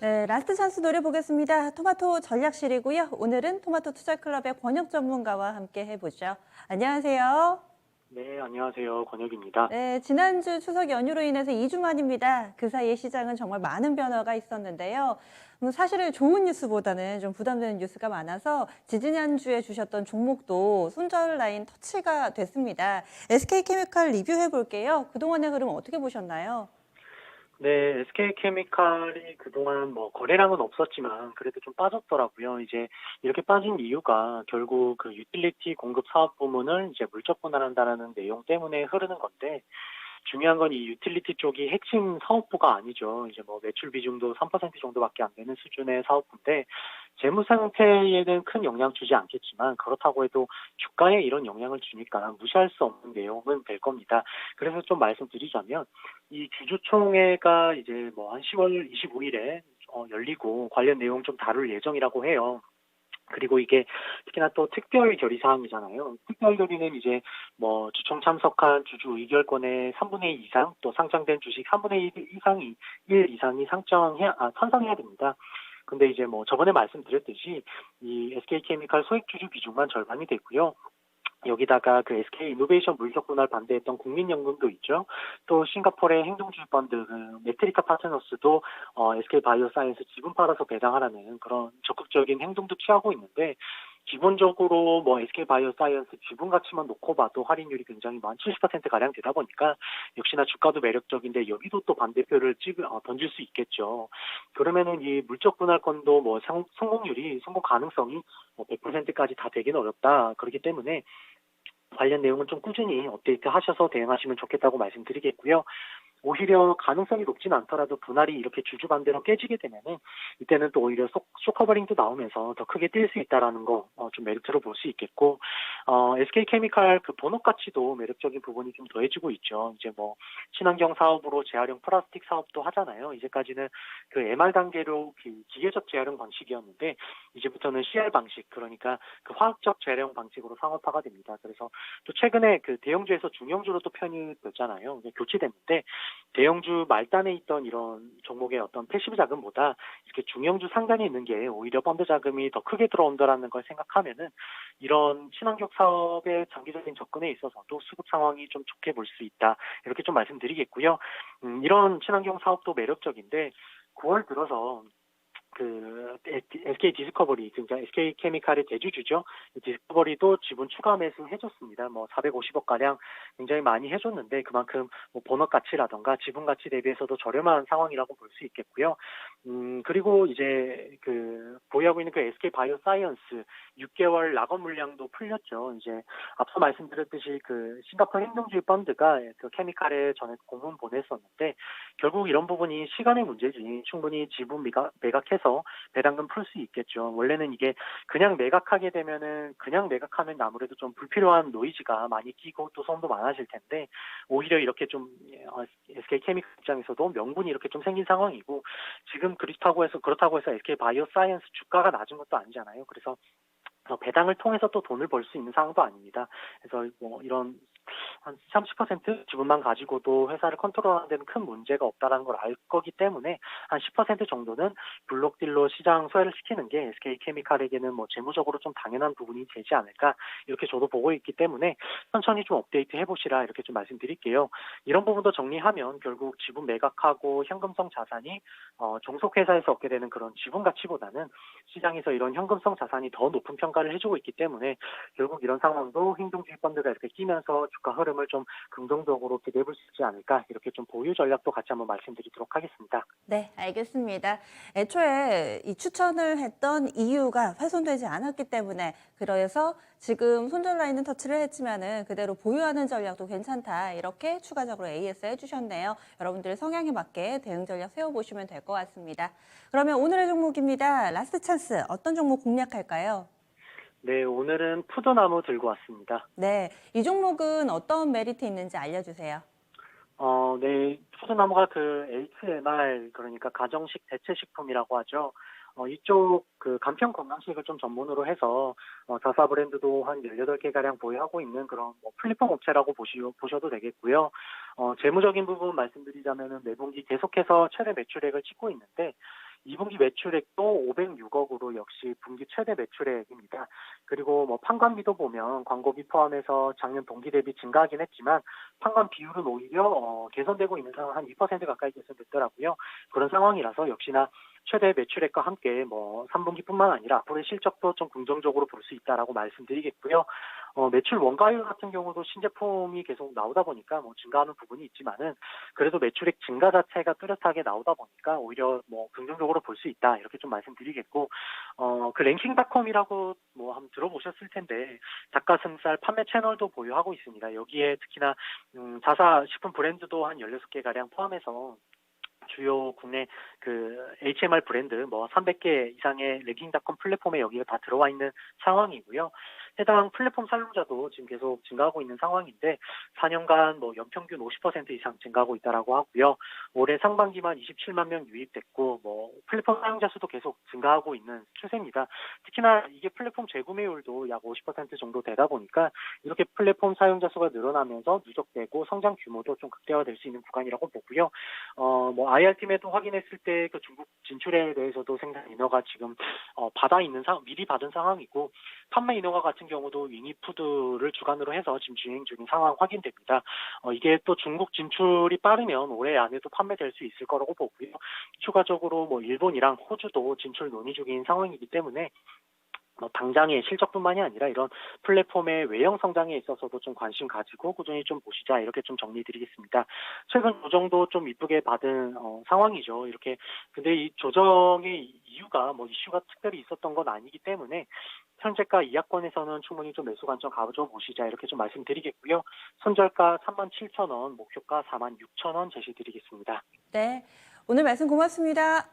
네, 라스트 찬스 노려보겠습니다. 토마토 전략실이고요. 오늘은 토마토 투자클럽의 권혁 전문가와 함께 해보죠. 안녕하세요. 네, 안녕하세요. 권혁입니다. 네, 지난주 추석 연휴로 인해서 2주 만입니다. 그 사이에 시장은 정말 많은 변화가 있었는데요. 사실은 좋은 뉴스보다는 좀 부담되는 뉴스가 많아서 지지난주에 주셨던 종목도 손절 라인 터치가 됐습니다. SK케미칼 리뷰해 볼게요. 그동안의 흐름 어떻게 보셨나요? 네, SK케미칼이 그동안 거래량은 없었지만 그래도 좀 빠졌더라고요. 이제 이렇게 빠진 이유가 결국 그 유틸리티 공급 사업 부문을 이제 물적 분할한다라는 내용 때문에 흐르는 건데, 중요한 건 이 유틸리티 쪽이 핵심 사업부가 아니죠. 이제 매출 비중도 3% 정도밖에 안 되는 수준의 사업부인데, 재무 상태에는 큰 영향 주지 않겠지만, 그렇다고 해도 주가에 이런 영향을 주니까 무시할 수 없는 내용은 될 겁니다. 그래서 좀 말씀드리자면, 이 주주총회가 이제 한 10월 25일에 열리고 관련 내용 좀 다룰 예정이라고 해요. 그리고 이게 특히나 또 특별 결의 사항이잖아요. 특별 결의는 이제 주총 참석한 주주 의결권의 3분의 2 이상, 또 상장된 주식 3분의 1 이상이 찬성해야 됩니다. 근데 이제 저번에 말씀드렸듯이 이 SK케미칼 소액 주주 비중만 절반이 되고요. 여기다가 그 SK 이노베이션 물적 분할 반대했던 국민연금도 있죠. 또 싱가포르의 행동주의 펀드 그 메트리카 파트너스도 SK 바이오사이언스 지분 팔아서 배당하라는 그런 적극적인 행동도 취하고 있는데, 기본적으로 SK 바이오사이언스 지분 가치만 놓고 봐도 할인율이 굉장히 70% 가량 되다 보니까 역시나 주가도 매력적인데, 여기도 또 반대표를 던질 수 있겠죠. 그러면은 이 물적 분할권도 성공 가능성이 100%까지 다 되긴 어렵다. 그렇기 때문에 관련 내용은 좀 꾸준히 업데이트 하셔서 대응하시면 좋겠다고 말씀드리겠고요. 오히려 가능성이 높진 않더라도 분할이 이렇게 주주 반대로 깨지게 되면은, 이때는 또 오히려 쇼커버링도 나오면서 더 크게 뛸 수 있다라는 거 좀 메리트로 볼 수 있겠고, SK케미칼 그 본업 가치도 매력적인 부분이 좀 더해지고 있죠. 이제 친환경 사업으로 재활용 플라스틱 사업도 하잖아요. 이제까지는 그 MR 단계로 그 기계적 재활용 방식이었는데, 이제부터는 CR 방식, 그러니까 그 화학적 재활용 방식으로 상업화가 됩니다. 그래서 또 최근에 그 대형주에서 중형주로 또 편입됐잖아요. 교체됐는데, 대형주 말단에 있던 이런 종목의 어떤 패시브 자금보다 이렇게 중형주 상단에 있는 게 오히려 펀드 자금이 더 크게 들어온다라는 걸 생각하면은, 이런 친환경 사업의 장기적인 접근에 있어서도 수급 상황이 좀 좋게 볼 수 있다. 이렇게 좀 말씀드리겠고요. 이런 친환경 사업도 매력적인데, 9월 들어서 그 SK 디스커버리, 그러니까 SK 케미칼의 대주주죠. 디스커버리도 지분 추가 매수 해줬습니다. 450억 가량 굉장히 많이 해줬는데, 그만큼 본업 가치라던가 지분 가치 대비해서도 저렴한 상황이라고 볼 수 있겠고요. 그리고 이제 그 보유하고 있는 그 SK 바이오사이언스 6개월 락업 물량도 풀렸죠. 이제 앞서 말씀드렸듯이 그 싱가포르 행동주의 펀드가 그 케미칼에 전에 공문 보냈었는데, 결국 이런 부분이 시간의 문제지, 충분히 지분 매각해서 배당금 풀 수 있겠죠. 원래는 이게 그냥 매각하면 아무래도 좀 불필요한 노이즈가 많이 끼고 또 손도 많아질 텐데, 오히려 이렇게 좀 SK케미칼 입장에서도 명분이 이렇게 좀 생긴 상황이고, 지금 그렇다고 해서 SK 바이오사이언스 주가가 낮은 것도 아니잖아요. 그래서 배당을 통해서 또 돈을 벌 수 있는 상황도 아닙니다. 그래서 이런 한 30% 지분만 가지고도 회사를 컨트롤하는 데는 큰 문제가 없다는 걸 알 거기 때문에, 한 10% 정도는 블록딜로 시장 소외를 시키는 게 SK케미칼에게는 재무적으로 좀 당연한 부분이 되지 않을까, 이렇게 저도 보고 있기 때문에 천천히 좀 업데이트 해보시라, 이렇게 좀 말씀드릴게요. 이런 부분도 정리하면 결국 지분 매각하고 현금성 자산이 종속회사에서 얻게 되는 그런 지분 가치보다는 시장에서 이런 현금성 자산이 더 높은 평가를 해주고 있기 때문에, 결국 이런 상황도 행동주의 펀드가 이렇게 끼면서 주가 흐름을 좀 긍정적으로 기대해 볼 수 있지 않을까, 이렇게 좀 보유 전략도 같이 한번 말씀드리도록 하겠습니다. 네, 알겠습니다. 애초에 이 추천을 했던 이유가 훼손되지 않았기 때문에 그래서 지금 손절 라인은 터치를 했지만은 그대로 보유하는 전략도 괜찮다. 이렇게 추가적으로 AS 해주셨네요. 여러분들 성향에 맞게 대응 전략 세워보시면 될 것 같습니다. 그러면 오늘의 종목입니다. 라스트 찬스 어떤 종목 공략할까요? 네, 오늘은 푸드나무 들고 왔습니다. 네, 이 종목은 어떤 메리트 있는지 알려주세요. 네, 푸드나무가 그 HMR, 그러니까 가정식 대체식품이라고 하죠. 이쪽 그 간편 건강식을 좀 전문으로 해서 자사 브랜드도 한 18개 가량 보유하고 있는 그런 플랫폼 업체라고 보셔도 되겠고요. 재무적인 부분 말씀드리자면은 매분기 계속해서 최대 매출액을 찍고 있는데, 2분기 매출액도 506억으로 역시 분기 최대 매출액입니다. 그리고 뭐 판관비도 보면 광고비 포함해서 작년 동기 대비 증가하긴 했지만 판관 비율은 오히려 개선되고 있는 상황, 한 2% 가까이 개선됐더라고요. 그런 상황이라서 역시나 최대 매출액과 함께 뭐 3분기뿐만 아니라 앞으로의 실적도 좀 긍정적으로 볼 수 있다라고 말씀드리겠고요. 매출 원가율 같은 경우도 신제품이 계속 나오다 보니까 뭐 증가하는 부분이 있지만은 그래도 매출액 증가 자체가 뚜렷하게 나오다 보니까 오히려 뭐 긍정적으로 볼 수 있다 이렇게 좀 말씀드리겠고, 그 랭킹닷컴이라고 뭐 한번 들어보셨을 텐데 닭가슴살 판매 채널도 보유하고 있습니다. 여기에 특히나 자사 식품 브랜드도 한 16개 가량 포함해서 주요 국내 그 HMR 브랜드 뭐 300개 이상의 랭킹닷컴 플랫폼에 여기가 다 들어와 있는 상황이고요. 해당 플랫폼 사용자도 지금 계속 증가하고 있는 상황인데 4년간 뭐 연평균 50% 이상 증가하고 있다라고 하고요. 올해 상반기만 27만 명 유입됐고 뭐 플랫폼 사용자 수도 계속 증가하고 있는 추세입니다. 특히나 이게 플랫폼 재구매율도 약 50% 정도 되다 보니까 이렇게 플랫폼 사용자 수가 늘어나면서 누적되고 성장 규모도 좀 극대화될 수 있는 구간이라고 보고요. 뭐 IR팀에도 확인했을 때 그 중국 진출에 대해서도 생산 인허가 지금 미리 받은 상황이고, 판매 인허가 같은 경우도 위니푸드를 주관으로 해서 지금 진행 중인 상황 확인됩니다. 이게 또 중국 진출이 빠르면 올해 안에도 판매될 수 있을 거라고 보고요. 추가적으로 뭐 일본이랑 호주도 진출 논의 중인 상황이기 때문에 당장의 실적뿐만이 아니라 이런 플랫폼의 외형 성장에 있어서도 좀 관심 가지고 꾸준히 좀 보시자 이렇게 좀 정리드리겠습니다. 최근 조정도 좀 이쁘게 받은 상황이죠. 이렇게 근데 이 조정의 이유가 뭐 이슈가 특별히 있었던 건 아니기 때문에 현재가 이하권에서는 충분히 좀 매수 관점 가져보시자 이렇게 좀 말씀드리겠고요. 손절가 37,000원, 목표가 46,000원 제시드리겠습니다. 네, 오늘 말씀 고맙습니다.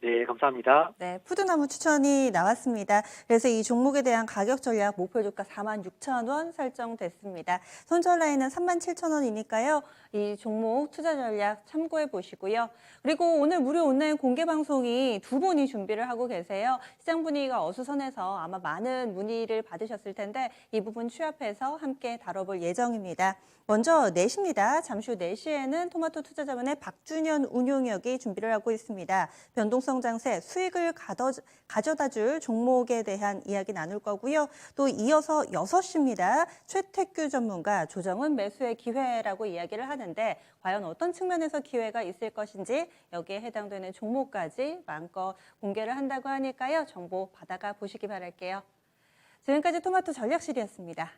네, 감사합니다. 네, 푸드나무 추천이 나왔습니다. 그래서 이 종목에 대한 가격 전략 목표 주가 46,000원 설정됐습니다. 손절 라인은 37,000원이니까요. 이 종목 투자 전략 참고해 보시고요. 그리고 오늘 무료 온라인 공개 방송이 2분이 준비를 하고 계세요. 시장 분위기가 어수선해서 아마 많은 문의를 받으셨을 텐데 이 부분 취합해서 함께 다뤄볼 예정입니다. 먼저 4시입니다. 잠시 후 4시에는 토마토 투자자문의 박준현 운용역이 준비를 하고 있습니다. 변동성 장세, 수익을 가져다 줄 종목에 대한 이야기 나눌 거고요. 또 이어서 6시입니다. 최태규 전문가 조정은 매수의 기회라고 이야기를 하는데 과연 어떤 측면에서 기회가 있을 것인지 여기에 해당되는 종목까지 마음껏 공개를 한다고 하니까요. 정보 받아가 보시기 바랄게요. 지금까지 토마토 전략실이었습니다.